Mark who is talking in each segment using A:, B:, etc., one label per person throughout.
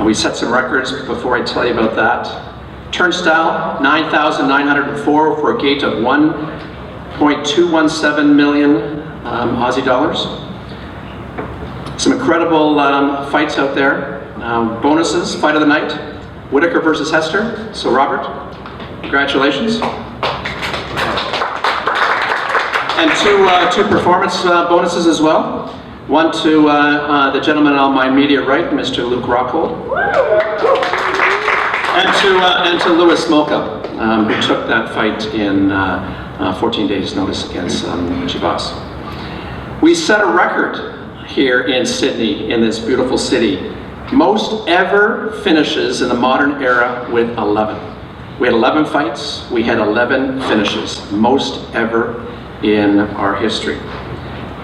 A: We set some records before I tell you about that. Turnstile, 9,904 for a gate of 1.217 million Aussie dollars. Some incredible fights out there. Bonuses, fight of the night, Whittaker versus Hester. So Robert, congratulations. And two performance bonuses as well. One to the gentleman on my media right, Mr. Luke Rockhold. And to Louis Smolka, who took that fight in 14 days notice against Chivas. We set a record here in Sydney, in this beautiful city. Most ever finishes in the modern era with 11. We had 11 fights, we had 11 finishes. Most ever in our history.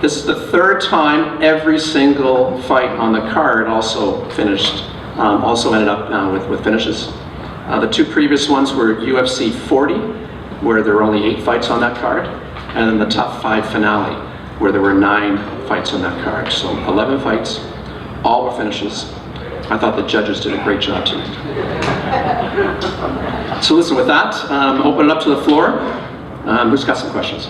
A: This is the third time every single fight on the card also finished, also ended up with finishes. The two previous ones were UFC 40, where there were only 8 fights on that card, and then the Top 5 finale, where there were 9 fights on that card. So 11 fights, all were finishes. I thought the judges did a great job tonight. So listen, with that, open it up to the floor. Who's got some questions?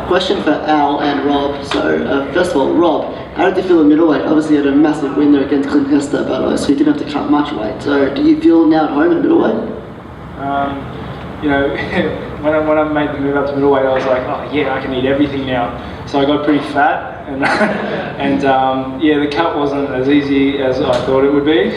B: Question for Al and Rob. So first of all, Rob, how did you feel in middleweight? Obviously you had a massive win there against Clint Hester, but so you didn't have to cut much weight. So do you feel now at home at middleweight?
C: You know, when I made the move up to middleweight, I was like, oh yeah, I can eat everything now. So I got pretty fat, and yeah, the cut wasn't as easy as I thought it would be.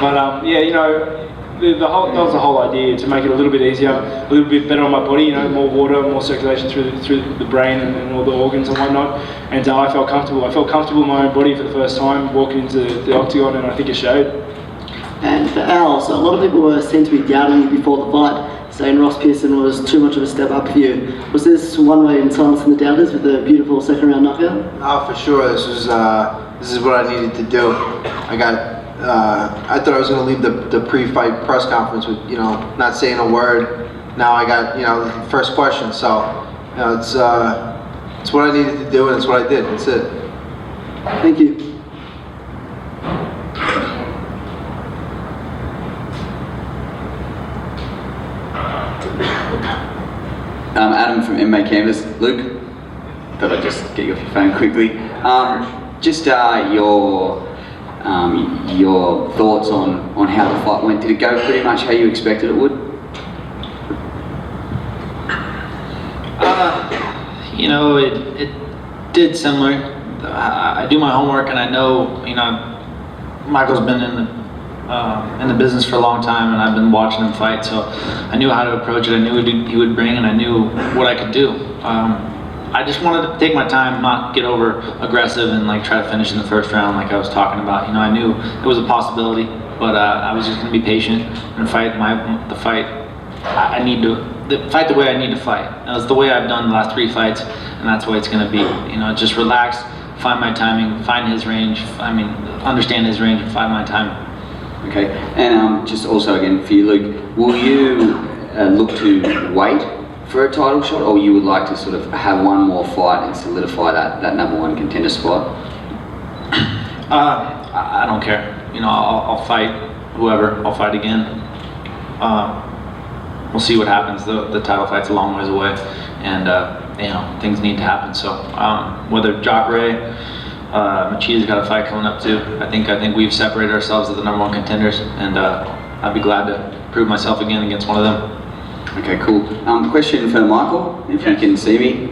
C: But yeah, you know, that was the whole idea, to make it a little bit easier, a little bit better on my body, you know, more water, more circulation through the brain and all the organs and whatnot. And I felt comfortable. I felt comfortable in my own body for the first time, walking into the octagon, and I think it showed.
B: And for Al, so a lot of people seem to be doubting you before the fight, saying Ross Pearson was too much of a step up for you. Was this one way in silencing the doubters with a beautiful second round knockout?
D: Oh, for sure. This is what I needed to do. I thought I was going to leave the pre-fight press conference with, you know, not saying a word. Now I got, you know, the first question. So, you know, it's what I needed to do, and it's what I did. That's it.
B: Thank you.
E: Adam from MMA Canvas. Luke, thought I'd just get you off your phone quickly. Just your thoughts on how the fight went. Did it go pretty much how you expected it would?
F: You know, it did similar. I do my homework, and I know, you know, Michael's been in the business for a long time, and I've been watching him fight, so I knew how to approach it. I knew what he would bring, and I knew what I could do. I just wanted to take my time, not get over aggressive and like try to finish in the first round like I was talking about. You know, I knew it was a possibility, but I was just going to be patient and fight the fight I need to fight the way I need to fight. That's the way I've done the last 3 fights, and that's the way it's going to be. You know, just relax, find my timing, find his range. I mean, understand his range and find my timing.
E: Okay, and just also again for you, Luke, will you look to wait for a title shot, or you would like to sort of have one more fight and solidify that #1 contender spot?
F: I don't care. You know, I'll fight whoever. I'll fight again. We'll see what happens. The title fight's a long ways away, and you know, things need to happen. So whether Zachrich, Machida's got a fight coming up too. I think we've separated ourselves as the #1 contenders, and I'd be glad to prove myself again against one of them.
E: Okay, cool. Question for Michael, if you can see me.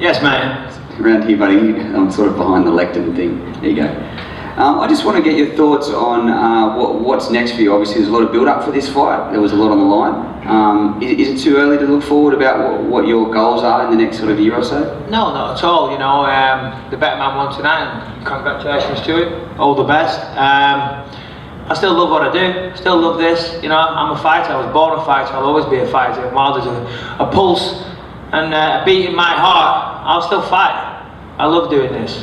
F: Yes, man.
E: Around here, buddy. I'm sort of behind the lectern thing. There you go. I just want to get your thoughts on what's next for you. Obviously, there's a lot of build-up for this fight. There was a lot on the line. Is it too early to look forward about what your goals are in the next sort of year or so?
G: No, not at all. You know, the better man won tonight, and congratulations to him. All the best. I still love what I do. Still love this. You know, I'm a fighter. I was born a fighter. I'll always be a fighter. And while there's a pulse and a beat in my heart, I'll still fight. I love doing this.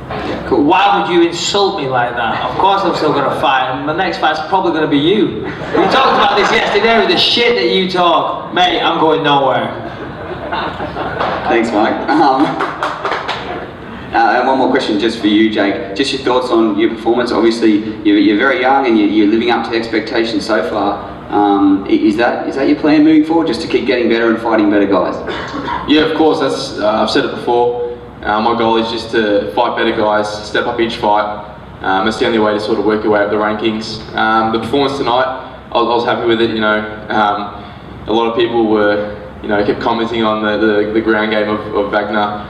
E: Yeah, cool.
G: Why would you insult me like that? Of course I'm still going to fight, and my next fight's probably going to be you. We talked about this yesterday with the shit that you talk. Mate, I'm going nowhere.
E: Thanks, Mike. And one more question just for you, Jake. Just your thoughts on your performance. Obviously, you're very young and you're living up to expectations so far. Is that your plan moving forward, just to keep getting better and fighting better guys?
H: Yeah, of course. That's I've said it before. My goal is just to fight better guys, step up each fight. That's the only way to sort of work your way up the rankings. The performance tonight, I was happy with it. You know, a lot of people were, kept commenting on the ground game of Vagner.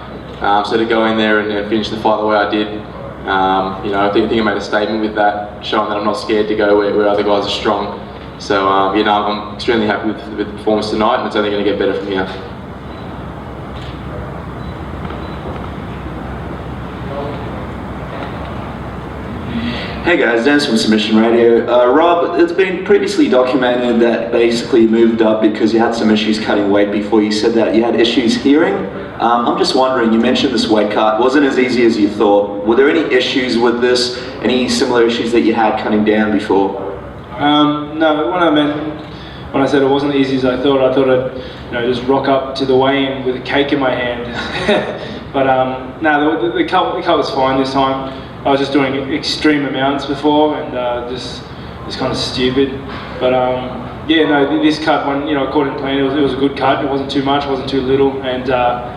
H: So to go in there and finish the fight the way I did, I think I made a statement with that, showing that I'm not scared to go where other guys are strong. So I'm extremely happy with the performance tonight, and it's only going to get better from here.
I: Hey guys, Dennis from Submission Radio. Rob, it's been previously documented that basically you moved up because you had some issues cutting weight before. You said that you had issues hearing. I'm just wondering, you mentioned this weight cut wasn't as easy as you thought. Were there any issues with this? Any similar issues that you had cutting down before?
C: No, when I said it wasn't easy as I thought I'd just rock up to the weigh-in with a cake in my hand. But no, the cut was fine this time. I was just doing extreme amounts before, and just kind of stupid. But this cut, according to plan, it was a good cut. It wasn't too much, it wasn't too little, and I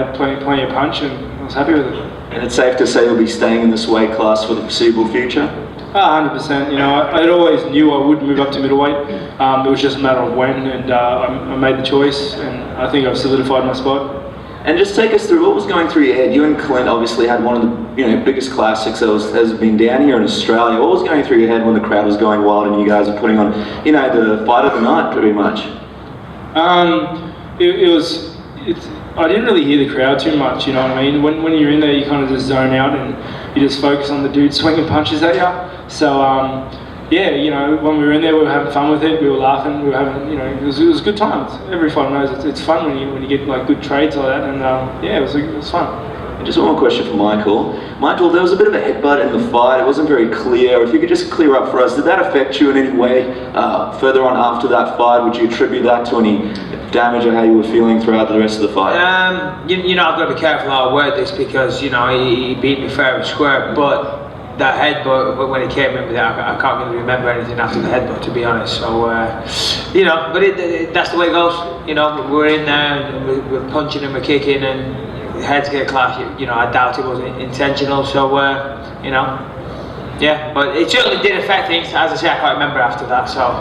C: had plenty of punch, and I was happy with it.
I: And it's safe to say you'll be staying in this weight class for the foreseeable future?
C: 100%. I always knew I would move up to middleweight. It was just a matter of when, and I made the choice, and I think I've solidified my spot.
I: And just take us through what was going through your head. You and Clint obviously had one of the biggest classics that has been down here in Australia. What was going through your head when the crowd was going wild and you guys are putting on, the fight of the night pretty much? I didn't really hear the crowd too much, you know what I mean? When you're in there, you kind of just zone out and you just focus on the dude swinging punches at you. So when we were in there, we were having fun with it. We were laughing. We were having, it was good times. Every fighter knows it's fun when you get like good trades like that. And it was fun. And just one more question for Michael. Michael, there was a bit of a headbutt in the fight. It wasn't very clear. If you could just clear up for us, did that affect you in any way further on after that fight? Would you attribute that to any damage or how you were feeling throughout the rest of the fight?
G: I've got to be careful how I word this because he beat me fair and square, but that headbutt, when he came in with that, I can't really remember anything after the headbutt, to be honest. So, but that's the way it goes. We're in there and we're punching and we're kicking and heads get clashed. I doubt it was intentional. So, but it certainly did affect things. As I say, I can't remember after that. So.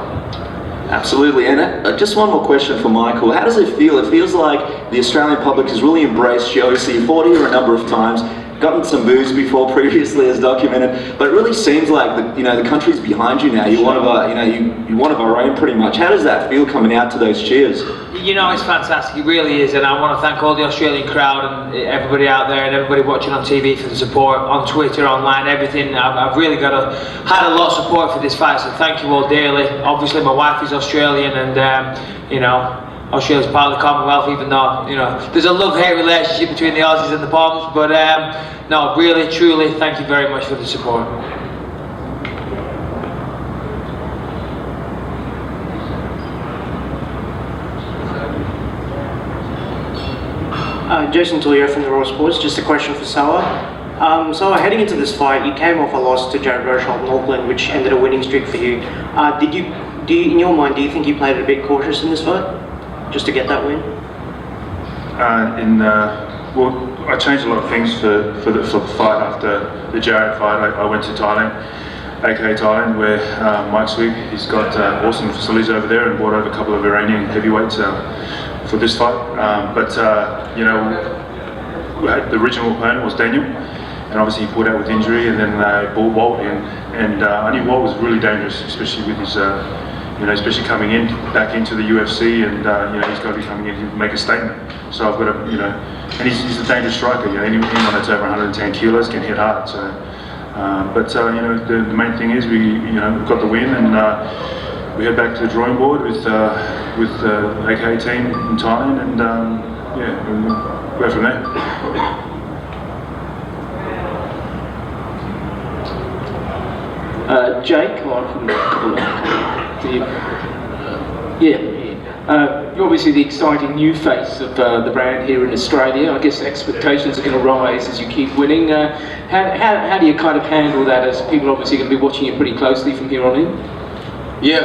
I: Absolutely, and just one more question for Michael. How does it feel? It feels like the Australian public has really embraced you. Obviously, you fought here a number of times, gotten some boos before previously as documented, but it really seems like the country's behind you now. You're one of our, you're one of our own pretty much. How does that feel coming out to those cheers?
G: It's fantastic, it really is, and I want to thank all the Australian crowd and everybody out there and everybody watching on TV for the support, on Twitter, online, everything. I've really had a lot of support for this fight, so thank you all dearly. Obviously my wife is Australian and Australia's part of the Commonwealth, even though, there's a love-hate relationship between the Aussies and the Poms, but no, really, truly, thank you very much for the support.
J: Jason Tulio from the Raw Sports. Just a question for Sawa. Sawa, heading into this fight, you came off a loss to Jared Rockhold in Auckland, which ended a winning streak for you. In your mind, do you think you played it a bit cautious in this fight, just to get that win?
K: I changed a lot of things for the fight after the Jared fight. I went to Thailand, aka Thailand, where Mike's week. He's got awesome facilities over there and brought over a couple of Iranian heavyweights for this fight. The original opponent was Daniel, and obviously he pulled out with injury, and then brought Walt in, and I knew Walt was really dangerous, especially with his, especially coming back into the UFC, and he's got to be coming in to make a statement. So I've got to, and he's a dangerous striker. Anyone that's over 110 kilos can hit hard. So, the main thing is we got the win, and we head back to the drawing board with the AK team in Thailand, and we'll go from there.
L: Jake, You're obviously the exciting new face of the brand here in Australia. I guess expectations are going to rise as you keep winning. How do you kind of handle that, as people are obviously going to be watching you pretty closely from here on in?
H: Yeah,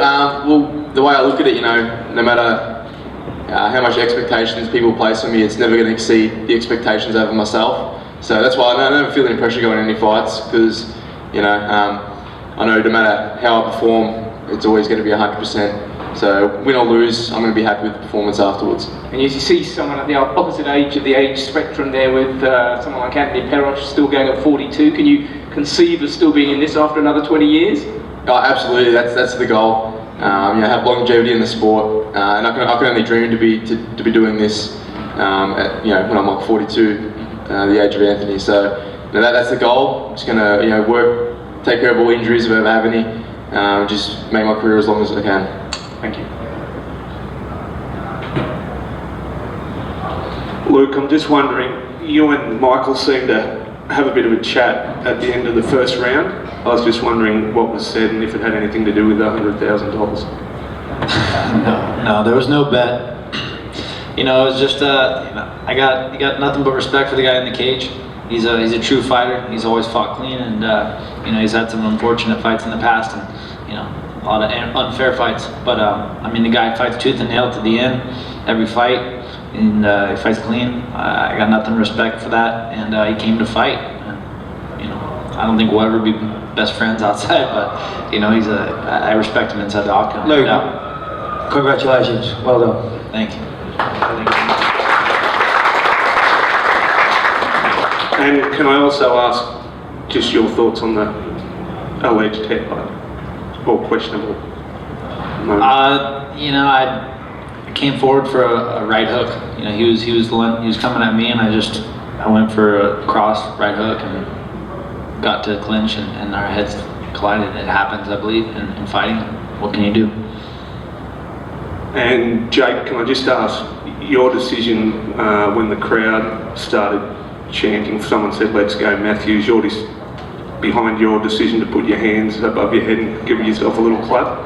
H: well, the way I look at it, no matter how much expectations people place on me, it's never going to exceed the expectations over myself. So that's why I never feel any pressure going into any fights, because I know no matter how I perform, it's always going to be 100%. So win or lose, I'm going to be happy with the performance afterwards.
L: And as you see someone at the opposite age of the age spectrum there, with someone like Anthony Perosh still going at 42, can you conceive of still being in this after another 20 years?
H: Oh, absolutely, that's the goal. Have longevity in the sport, and I can only dream to be doing this when I'm like 42, the age of Anthony. So that's the goal. I'm just gonna work, take care of all injuries if I ever have any, just make my career as long as I can.
K: Thank you.
M: Luke, I'm just wondering, you and Michael seemed to have a bit of a chat at the end of the first round. I was just wondering what was said and if it had anything to do with the $100,000.
F: No, there was no bet. It was just I got nothing but respect for the guy in the cage. He's a true fighter. He's always fought clean, and he's had some unfortunate fights in the past, and a lot of unfair fights. But the guy fights tooth and nail to the end, every fight, and he fights clean. I got nothing but respect for that, and he came to fight. And, I don't think we'll ever be best friends outside, but I respect him inside the octagon.
G: Luke,
F: Yeah.
G: congratulations. Well done.
F: Thank you.
M: And can I also ask just your thoughts on the alleged headbutt, or questionable moment?
F: I came forward for a right hook. He was the one. He was coming at me, and I went for a cross right hook and got to clinch, and our heads collided. It happens, I believe, in fighting. What can you do?
M: And Jake, can I just ask your decision when the crowd started chanting? Someone said, "Let's go, Matthews." You're just behind your decision to put your hands above your head and give yourself a little clap?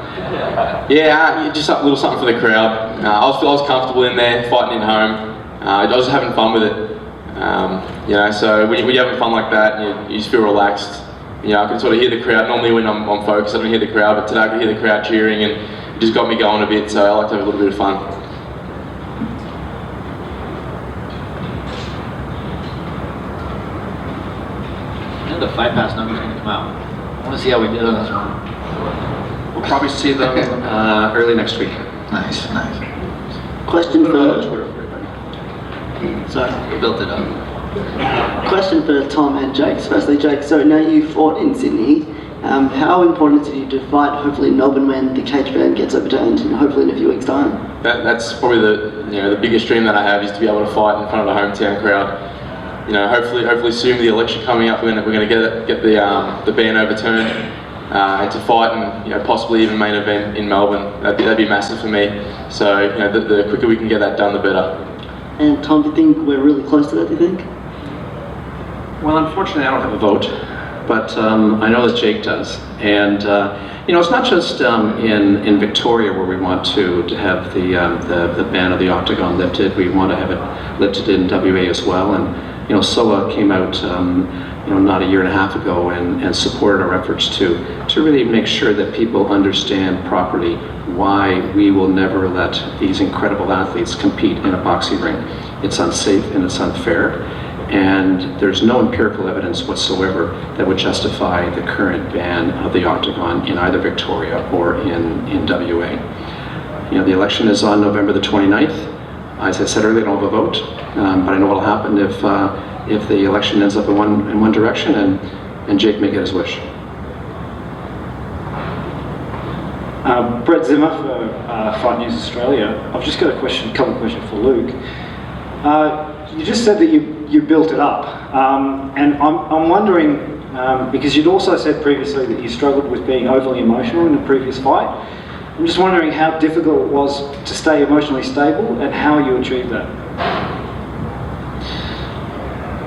H: Yeah, just a little something for the crowd. I was comfortable in there, fighting in home. I was just having fun with it. So when you're having fun like that, you just feel relaxed. I can sort of hear the crowd. Normally when I'm focused, I don't hear the crowd, but today I can hear the crowd cheering, and it just got me going a bit, so I like to have a little bit of fun.
F: The fight pass number's going to come out. I want to see how we did on this one.
A: We'll probably see them early next week.
F: Nice.
B: Question for... Sorry.
F: We built it up.
B: Question for Tom and Jake. Firstly, Jake, so now you fought in Sydney. How important is it to you to fight, hopefully in Melbourne, when the cage ban gets overturned, and hopefully in a few weeks' time?
H: That's probably the biggest dream that I have, is to be able to fight in front of a hometown crowd. Hopefully soon, with the election coming up, we're going to get the ban overturned, and to fight and possibly even main event in Melbourne. That'd be massive for me. So the quicker we can get that done, the better.
B: And Tom, do you think we're really close to that? Do you think?
A: Well, unfortunately, I don't have a vote, but I know that Jake does. And it's not just in Victoria where we want to have the ban of the octagon lifted. We want to have it lifted in WA as well. And SOA came out not a year and a half ago and supported our efforts to really make sure that people understand properly why we will never let these incredible athletes compete in a boxing ring. It's unsafe and it's unfair, and there's no empirical evidence whatsoever that would justify the current ban of the octagon in either Victoria or in WA. The election is on November the 29th. As I said earlier, I don't have a vote, but I know what will happen if the election ends up in one direction, and Jake may get his wish.
N: Brett Zimmer for Fight News Australia. I've just got a couple of questions for Luke. You just said that you built it up, and I'm wondering, because you'd also said previously that you struggled with being overly emotional in the previous fight. I'm just wondering how difficult it was to stay emotionally stable and how you achieved that.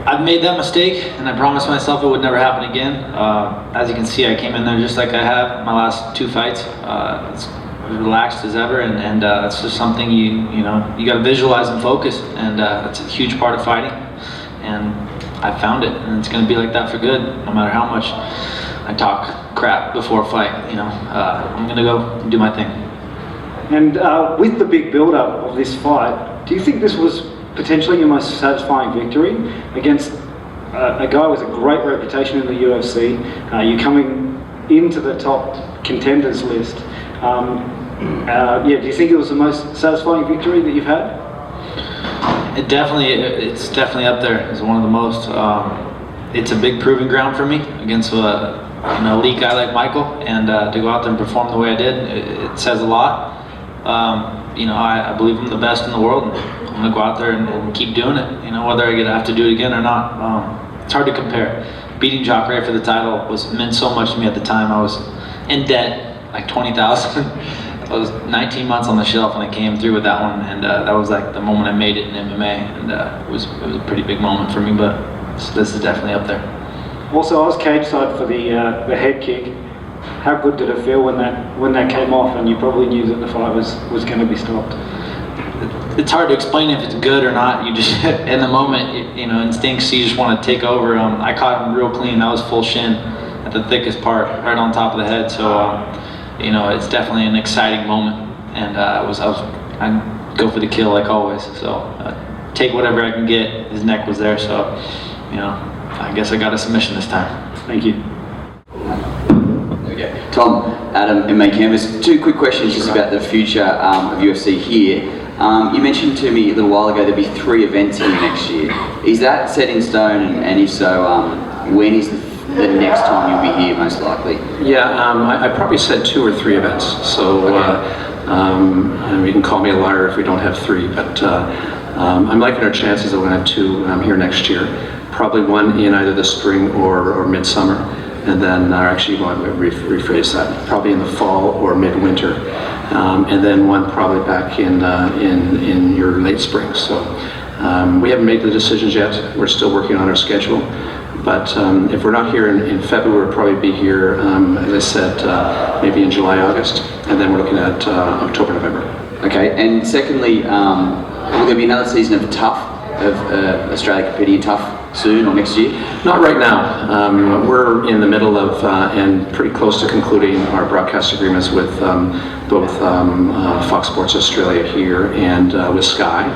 F: I've made that mistake, and I promised myself it would never happen again. As you can see, I came in there just like I have my last two fights. It's relaxed as ever, and it's just something you got to visualize and focus, and that's a huge part of fighting. And I found it, and it's going to be like that for good, no matter how much I talk crap before a fight. I'm going to go do my thing.
N: And with the big build-up of this fight, do you think this was potentially your most satisfying victory against a guy with a great reputation in the UFC? You're coming into the top contenders list. Do you think it was the most satisfying victory that you've had?
F: It's definitely up there. It's one of the most. It's a big proving ground for me against an elite guy like Michael, and to go out there and perform the way I did, it says a lot. I believe I'm the best in the world, and I'm gonna go out there and keep doing it. Whether I have to do it again or not, it's hard to compare. Beating Zachrich for the title meant so much to me at the time. I was in debt, like 20,000. I was 19 months on the shelf, and I came through with that one, and that was like the moment I made it in MMA, and it was a pretty big moment for me. But this is definitely up there.
N: Also, I was cage side for the head kick. How good did it feel when that came off, and you probably knew that the fight was going to be stopped?
F: It's hard to explain if it's good or not. You just, in the moment, instincts, you just want to take over. I caught him real clean. That was full shin at the thickest part, right on top of the head. So, it's definitely an exciting moment. And I'd go for the kill like always. So, take whatever I can get. His neck was there, so, I guess I got a submission this time.
N: Thank you.
E: Okay. Tom, Adam, and May Canvas, 2 quick questions just about the future of UFC here. You mentioned to me a little while ago there'd be 3 events here next year. Is that set in stone, and if so, when is the next time you'll be here most likely?
A: Yeah, I probably said 2 or 3 events, so you can call me a liar if we don't have 3, but I'm liking our chances that we're going to have 2 here next year. Probably one in either the spring or midsummer, and then actually want to rephrase that, probably in the fall or midwinter, and then one probably back in your late spring. So we haven't made the decisions yet. We're still working on our schedule. But if we're not here in February, we'll probably be here, as I said, maybe in July, August, and then we're looking at October, November.
E: Okay, and secondly, will there be another season of Australia competing in Tough soon or next year?
A: Not right now. We're in the middle of and pretty close to concluding our broadcast agreements with both Fox Sports Australia here and with Sky.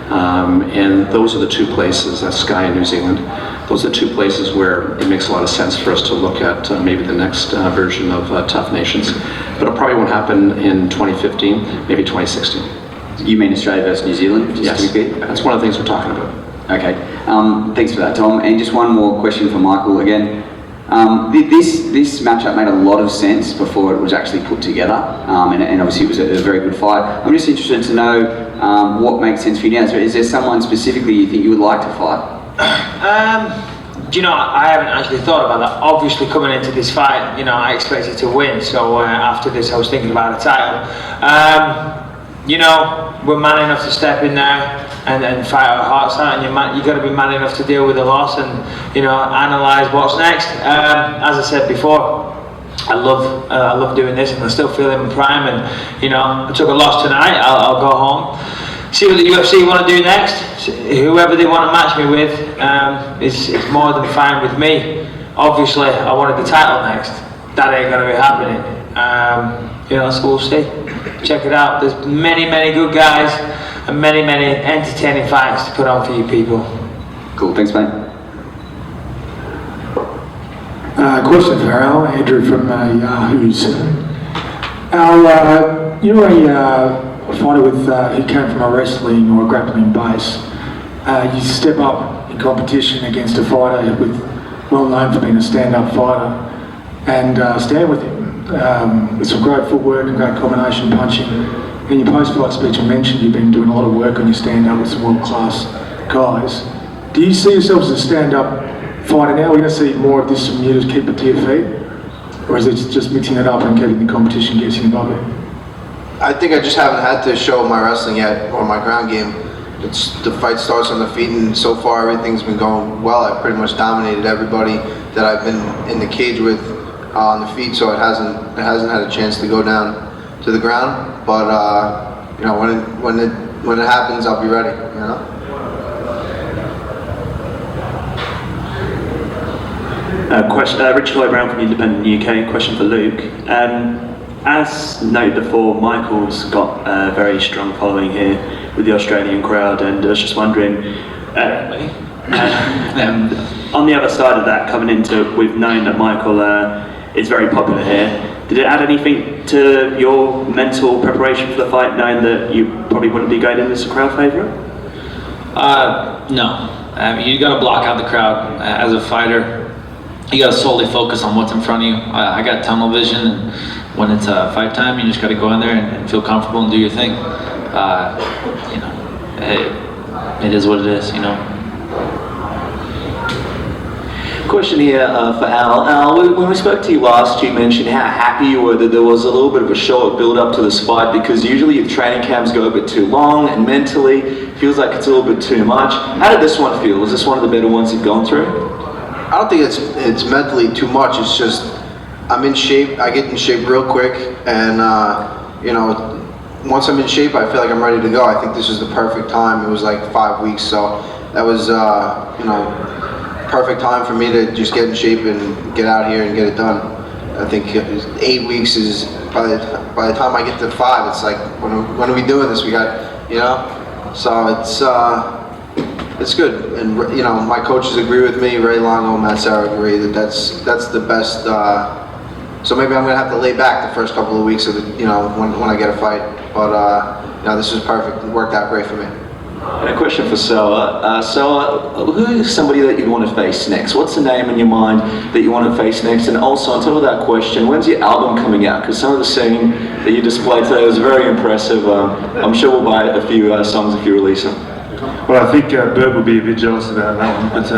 A: And those are the 2 places, that's Sky and New Zealand. Those are the 2 places where it makes a lot of sense for us to look at maybe the next version of Tough Nations. But it probably won't happen in 2015, maybe 2016.
E: You mean Australia versus New Zealand?
A: Yes, that's one of the things we're talking about.
E: Okay, thanks for that, Tom. And just one more question for Michael again. This matchup made a lot of sense before it was actually put together, and obviously it was a very good fight. I'm just interested to know what makes sense for you now. Is there someone specifically you think you would like to fight?
G: I haven't actually thought about that. Obviously, coming into this fight, I expected to win. So after this, I was thinking about a title. We're man enough to step in there and fight our hearts out, and you got to be man enough to deal with the loss and analyze what's next. As I said before, I love doing this, and I still feel in my prime. And I took a loss tonight. I'll go home, see what the UFC want to do next. Whoever they want to match me with is more than fine with me. Obviously, I wanted the title next. That ain't going to be happening. So we'll see. Check it out. There's many good guys and many entertaining fights to put on for you people.
E: Cool. Thanks, mate.
O: Question for Al, Andrew from Yahoo's. Al, you're a fighter who came from a wrestling or a grappling base. You step up in competition against a fighter well known for being a stand-up fighter and stand with him. With some great footwork and great combination punching. In your post-fight speech, you mentioned you've been doing a lot of work on your stand-up with some world-class guys. Do you see yourself as a stand-up fighter now? We're going to see more of this from you to keep it to your feet? Or is it just mixing it up and keeping the competition gets you above it?
D: I think I just haven't had to show my wrestling yet or my ground game. The fight starts on the feet, and so far everything's been going well. I've pretty much dominated everybody that I've been in the cage with on the feet, so it hasn't had a chance to go down to the ground. But you know, when it happens, I'll be ready. You know.
P: Richie Brown from Independent UK. Question for Luke. As noted before, Michael's got a very strong following here with the Australian crowd, and I was just wondering, on the other side of that, coming into, we've known that Michael is very popular here. Did it add anything to your mental preparation for the fight, knowing that you probably wouldn't be going in as a crowd favourite?
F: No. You got to block out the crowd as a fighter. You got to solely focus on what's in front of you. I got tunnel vision, and when it's fight time, you just got to go in there and feel comfortable and do your thing. You know, it is what it is. You know.
Q: Question here for Al. Al, when we spoke to you last, you mentioned how happy you were that there was a little bit of a short build up to this fight, because usually your training camps go a bit too long, and mentally it feels like it's a little bit too much. How did this one feel? Was this one of the better ones you've gone through?
D: I don't think it's mentally too much. It's just I'm in shape. I get in shape real quick, and you know, once I'm in shape, I feel like I'm ready to go. I think this is the perfect time. It was like 5 weeks, so that was you know, perfect time for me to just get in shape and get out here and get it done. I think 8 weeks is by the time I get to 5, it's like when are we doing this? We got, you know, so it's good, and you know, my coaches agree with me. Ray Longo, Matt Sarah agree that that's the best. So maybe I'm gonna have to lay back the first couple of weeks of the, you know, when I get a fight. But you know, this was perfect. It worked out great for me.
Q: And a question for Soa. Soa, who is somebody that you want to face next? What's the name in your mind that you want to face next? And also, on top of that question, when's your album coming out? Because some of the singing that you displayed today was very impressive. I'm sure we'll buy a few songs if you release them.
K: Well, I think Bert would be a bit jealous about that one, but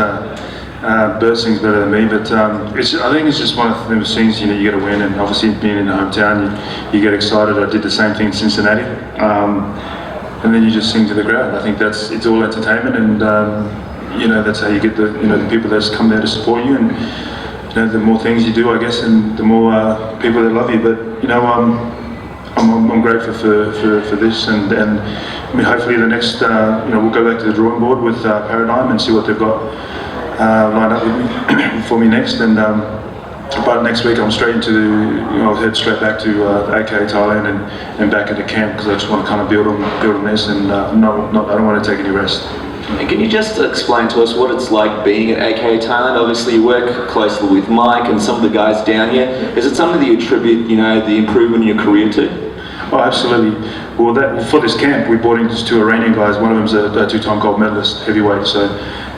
K: Bert sings better than me. But I think it's just one of those things, you know, you got to win, and obviously being in the hometown, you get excited. I did the same thing in Cincinnati, and then you just sing to the crowd. I think it's all entertainment, and you know, that's how you get the people that come there to support you, and you know, the more things you do, I guess, and the more people that love you. But you know, I'm grateful for this, and I mean, hopefully the next, you know, we'll go back to the drawing board with Paradigm and see what they've got lined up with me, for me next. And but next week I'm straight into I'll head straight back to AK Thailand and back into camp, because I just want to kind of build on this, and I don't want to take any rest.
Q: And can you just explain to us what it's like being at AK Thailand? Obviously you work closely with Mike and some of the guys down here. Is it something that you attribute, you know, the improvement in your career to?
K: Oh, absolutely. Well, for this camp, we brought in just 2 Iranian guys. One of them's a 2-time gold medalist, heavyweight.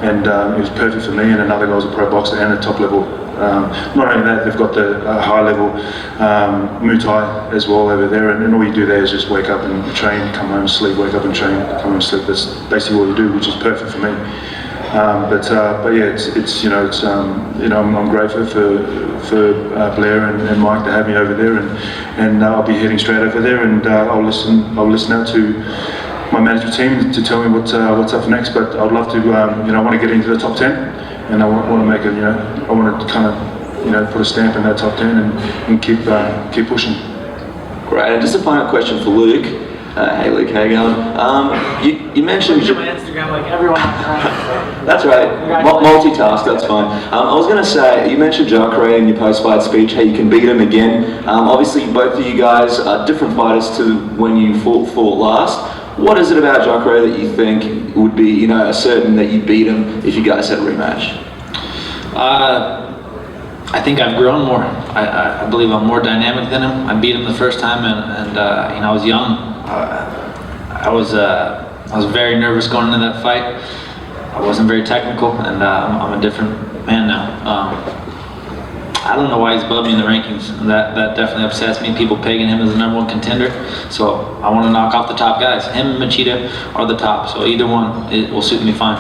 K: And it was perfect for me. And another guy's a pro boxer and a top level. Not only that, they've got the high level Muay Thai as well over there. And all you do there is just wake up and train, come home, sleep, wake up and train, come home, sleep. That's basically what you do, which is perfect for me. But yeah, it's you know, it's you know, I'm grateful for Blair and Mike to have me over there, and I'll be heading straight over there, and I'll listen out to my management team to tell me what's up next. But I'd love to, you know, I want to get into the top 10, and I want to make it, you know, I want to kind of, you know, put a stamp in that top 10 and keep pushing.
Q: Great. And just a final question for Luke. Hey Luke, how you going? You mentioned...
R: my Instagram like everyone else.
Q: That's right, multitask, that's fine. I was going to say, you mentioned Zachrich in your post-fight speech, how you can beat him again. Obviously both of you guys are different fighters to when you fought last. What is it about Zachrich that you think would be, you know, certain that you beat him if you guys had a rematch?
F: I think I've grown more. I believe I'm more dynamic than him. I beat him the first time, and you know, I was young. I was very nervous going into that fight. I wasn't very technical, and I'm a different man now. I don't know why he's above me in the rankings. That definitely upsets me. People pegging him as the #1 contender. So I want to knock off the top guys. Him and Machida are the top. So either one, it will suit me fine.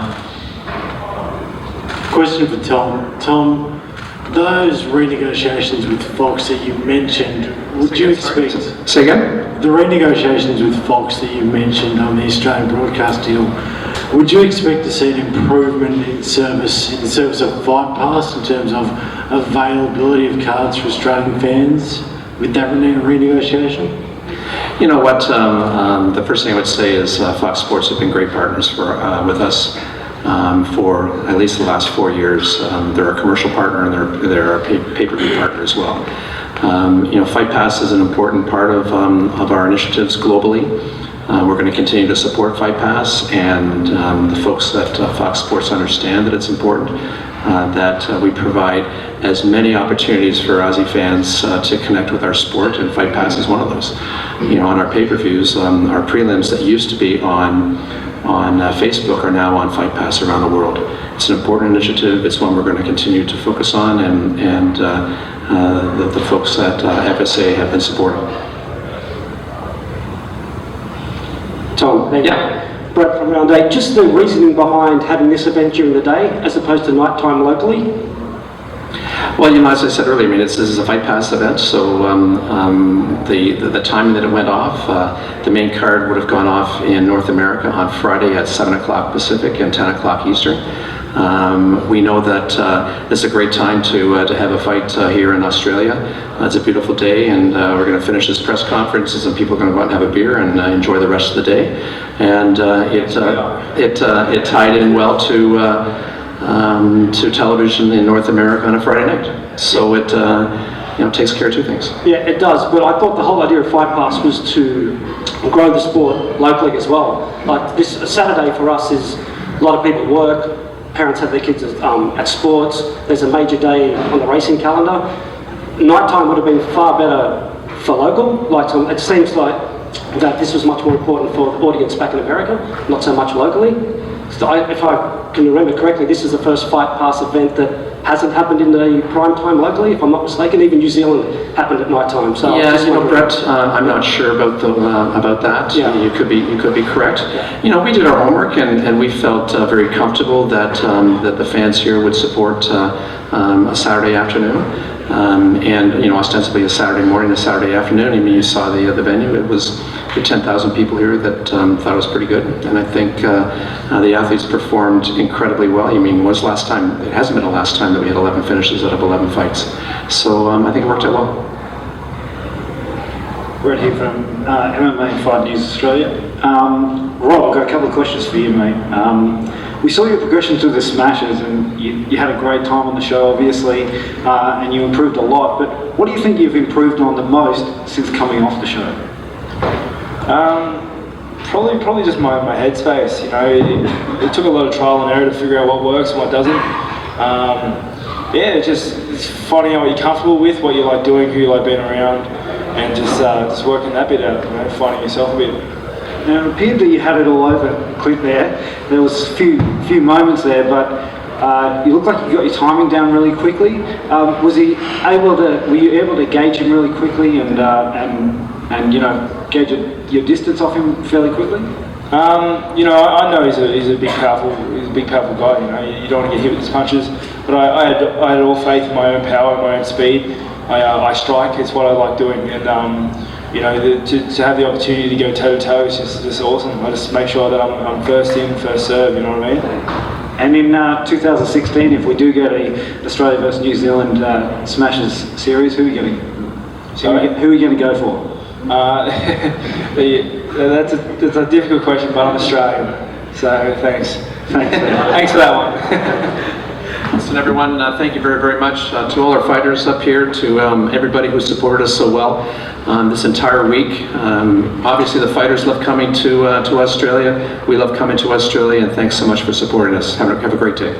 S: Question for Tom. Tom, those renegotiations with Fox that you mentioned, would you expect...
A: Say again?
S: The renegotiations with Fox that you mentioned on the Australian broadcast deal, would you expect to see an improvement in service of Fight Pass in terms of availability of cards for Australian fans with that renegotiation?
A: You know what? The first thing I would say is Fox Sports have been great partners with us for at least the last 4 years. They're a commercial partner and they're a pay-per-view partner as well. You know, Fight Pass is an important part of our initiatives globally. We're going to continue to support Fight Pass, and the folks at Fox Sports understand that it's important that we provide as many opportunities for Aussie fans to connect with our sport, and Fight Pass is one of those. You know, on our pay-per-views, our prelims that used to be on Facebook are now on Fight Pass around the world. It's an important initiative. It's one we're going to continue to focus on, and the folks at FSA have been supportive.
R: Tom, thank you. Brett from Round 8, just the reasoning behind having this event during the day as opposed to nighttime locally?
A: Well, you know, as I said earlier, I mean, this is a Fight Pass event, so the timing that it went off, the main card would have gone off in North America on Friday at 7 o'clock Pacific and 10 o'clock Eastern. We know that it's a great time to have a fight here in Australia. It's a beautiful day, and we're going to finish this press conference, and people are going to go out and have a beer and enjoy the rest of the day. And it tied in well to television in North America on a Friday night. So it you know, takes care of two things.
R: Yeah, it does, but I thought the whole idea of Fight Pass was to grow the sport locally as well. Like this Saturday for us is a lot of people work, parents have their kids at sports, there's a major day on the racing calendar. Nighttime would have been far better for local. Like it seems like that this was much more important for the audience back in America, not so much locally. So if I can remember correctly, this is the first Fight Pass event that hasn't happened in the prime time locally, if I'm not mistaken. Even New Zealand happened at night time. So
A: yeah, you know, Brett, I'm not sure about that.
R: Yeah.
A: You could be correct. Yeah. You know, we did our homework, and we felt very comfortable that the fans here would support a Saturday afternoon, and you know, ostensibly a Saturday morning, a Saturday afternoon. I mean, you saw the venue. It was 10,000 people here that thought it was pretty good, and I think the athletes performed incredibly well. I mean, was last time? It hasn't been the last time that we had 11 finishes out of 11 fights. So I think it worked out well.
N: Brett here from MMA Fight News Australia. Rob, I've got a couple of questions for you, mate. We saw your progression through the smashes, and you had a great time on the show, obviously, and you improved a lot. But what do you think you've improved on the most since coming off the show?
I: Probably just my headspace. You know, it took a lot of trial and error to figure out what works and what doesn't. Yeah, it's finding out what you're comfortable with, what you like doing, who you like being around, and just working that bit out. You know, finding yourself a bit.
N: Now, it appeared that you had it all over Clint there. There was a few moments there, but you looked like you got your timing down really quickly. Were you able to gauge him really quickly and you know, gauge your distance off him fairly quickly?
I: You know, I know he's a big powerful guy. You know, you don't want to get hit with his punches, but I had all faith in my own power and my own speed. I strike. It's what I like doing, and you know, to have the opportunity to go toe to toe is just awesome. I just make sure that I'm first in, first serve. You know what I mean?
N: And in 2016, if we do get a Australia versus New Zealand Smashes series, who are you going to go for?
I: That's a difficult question, but I'm Australian, so thanks. Thanks for that one.
A: Listen, everyone, thank you very, very much to all our fighters up here, to everybody who supported us so well this entire week. Obviously, the fighters love coming to Australia. We love coming to Australia, and thanks so much for supporting us. Have a great day.